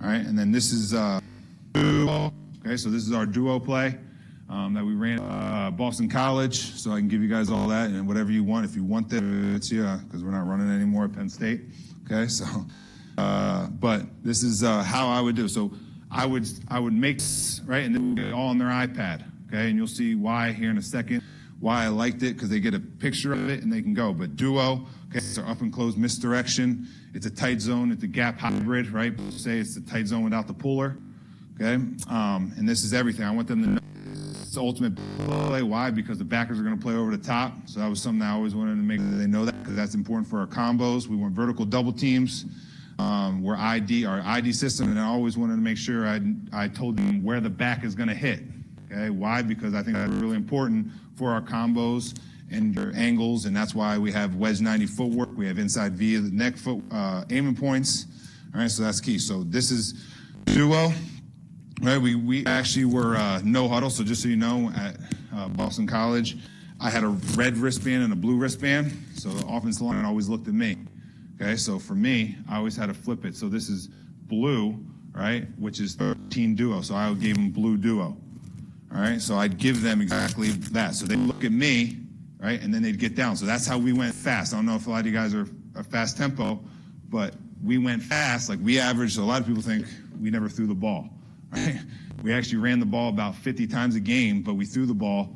All right, and then this is duo. Okay, so this is our duo play that we ran at Boston College. So I can give you guys all that and whatever you want. If you want that, it's here because we're not running anymore at Penn State. Okay, so but this is how I would do. So I would make this, right, and then all on their iPad. Okay, and you'll see why here in a second. Why I liked it, because they get a picture of it and they can go. But duo, okay, it's our up and close misdirection. It's a tight zone. It's a gap hybrid, right? People say it's the tight zone without the puller, okay? And this is everything. I want them to know it's the ultimate play. Why? Because the backers are going to play over the top. So that was something I always wanted to make sure they know that, because that's important for our combos. We want vertical double teams. We're our ID system, and I always wanted to make sure I told them where the back is going to hit. Okay, why? Because I think that's really important for our combos and your angles, and that's why we have wedge 90 footwork. We have inside V of the neck foot aiming points. All right, so that's key. So this is duo. Right, we actually were no huddle. So just so you know, at Boston College, I had a red wristband and a blue wristband. So the offensive line always looked at me. Okay, so for me, I always had to flip it. So this is blue, right, which is 13 duo. So I gave them blue duo. All right, so I'd give them exactly that. So they'd look at me, right, and then they'd get down. So that's how we went fast. I don't know if a lot of you guys are fast tempo, but we went fast. Like we averaged, a lot of people think we never threw the ball, right? We actually ran the ball about 50 times a game, but we threw the ball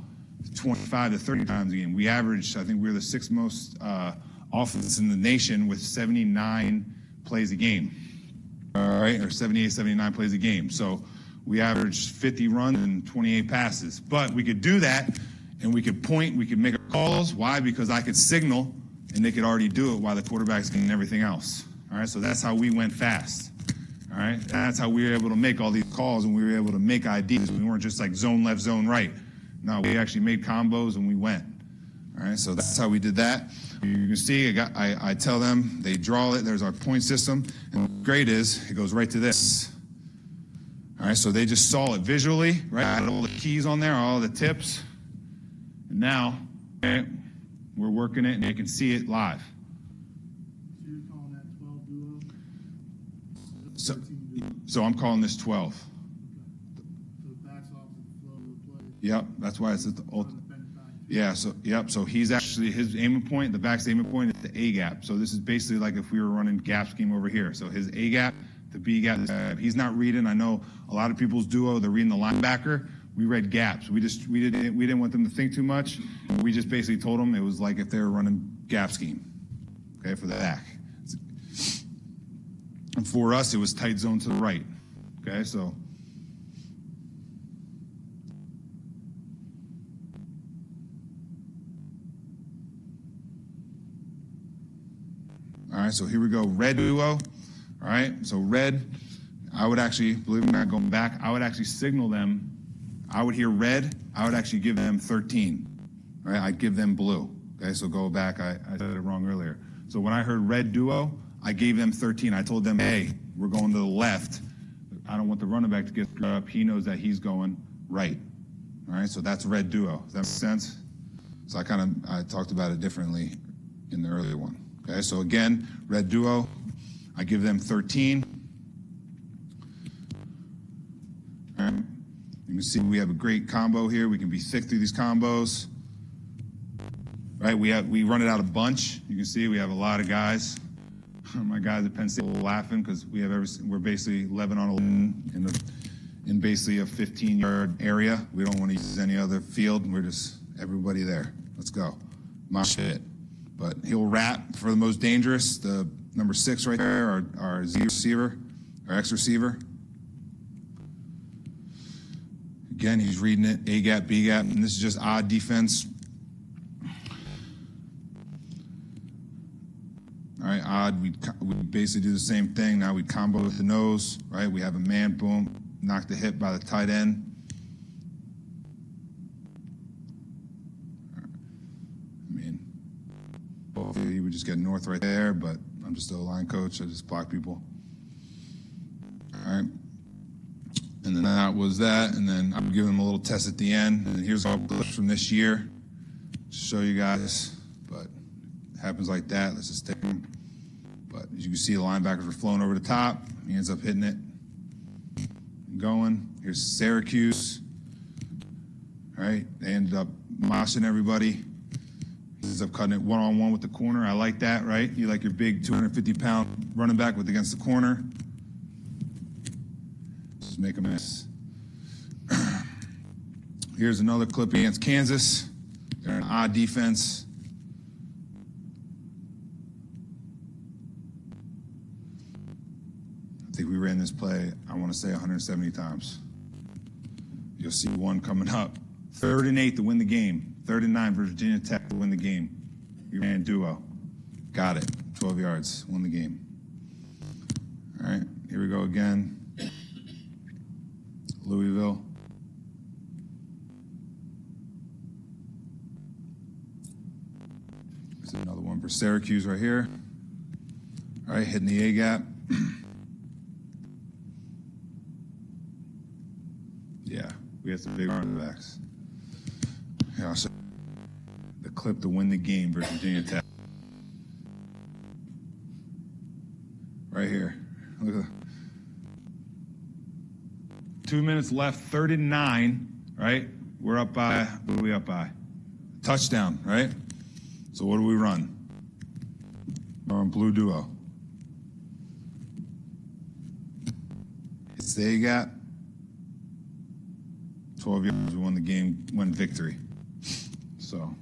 25 to 30 times a game. We averaged, I think we were the sixth most offense in the nation with 79 plays a game, all right, or 78, 79 plays a game. So we averaged 50 runs and 28 passes. But we could do that, and we could point, we could make calls. Why? Because I could signal, and they could already do it while the quarterback's getting everything else. All right, so that's how we went fast. All right, that's how we were able to make all these calls, and we were able to make IDs. We weren't just like zone left, zone right. No, we actually made combos, and we went. All right, so that's how we did that. You can see, I tell them, they draw it. There's our point system. And what's great is it goes right to this. All right, so they just saw it visually, right? I had all the keys on there, all the tips. And now, okay, we're working it, and they can see it live. So you're calling that 12 duo? So I'm calling this 12. Okay. So it backs off the flow of the play. Yep, that's why it's at the ultimate. Yeah, so yep, so he's actually, his aiming point, the back's aiming point is the A gap. So this is basically like if we were running gap scheme over here. So his A gap, the B gap, he's not reading. I know a lot of people's duo, they're reading the linebacker. We read gaps. We didn't want them to think too much. We just basically told them it was like if they were running gap scheme, okay, for the back. And for us, it was tight zone to the right, okay, so. All right, so here we go, red duo. All right, so red, I would actually, believe it or not, going back, I would actually signal them. I would hear red, I would actually give them 13. All right, I'd give them blue. Okay, so go back, I said it wrong earlier. So when I heard red duo, I gave them 13. I told them, hey, we're going to the left. I don't want the running back to get screwed up. He knows that he's going right. All right, so that's red duo. Does that make sense? So I talked about it differently in the earlier one. Okay, so again, red duo, I give them 13. All right. You can see we have a great combo here. We can be thick through these combos. Right, we run it out a bunch. You can see we have a lot of guys. My guys at Penn State are laughing because we're basically 11 on 11 in basically a 15-yard area. We don't want to use any other field. We're just everybody there. Let's go. My shit. But he'll wrap for the most dangerous. The number 6 right there, our Z receiver, our X receiver. Again, he's reading it, A gap, B gap, and this is just odd defense. All right, odd, we basically do the same thing. Now we combo with the nose, right? We have a man, boom, knock the hip by the tight end. I mean, you would just get north right there, but I'm just a line coach. I just block people. All right. And then that was that, and then I'm giving them a little test at the end. And here's all clips from this year to show you guys. But it happens like that. Let's just take them. But as you can see, the linebackers were flowing over the top. He ends up hitting it. going. Here's Syracuse. All right, they ended up moshing everybody. He ends up cutting it one-on-one with the corner. I like that, right? You like your big 250-pound running back with against the corner. Just make a mess. Here's another clip against Kansas. They're an odd defense. I think we ran this play, I want to say 170 times. You'll see one coming up. 3rd and 8 to win the game. 3rd and 9 for Virginia Tech to win the game. We ran duo. Got it. 12 yards. Won the game. All right, here we go again. Louisville. There's another one for Syracuse right here. All right, hitting the A-gap. Yeah, we have some big running backs. Yeah, so the clip to win the game versus Virginia Tech. Right here. Look at that. 2 minutes left, 3rd and 9, right? We're up by, what are we up by? Touchdown, right? So what do we run? We're on blue duo. It's the A-gap. 12 yards, we won the game, won victory. So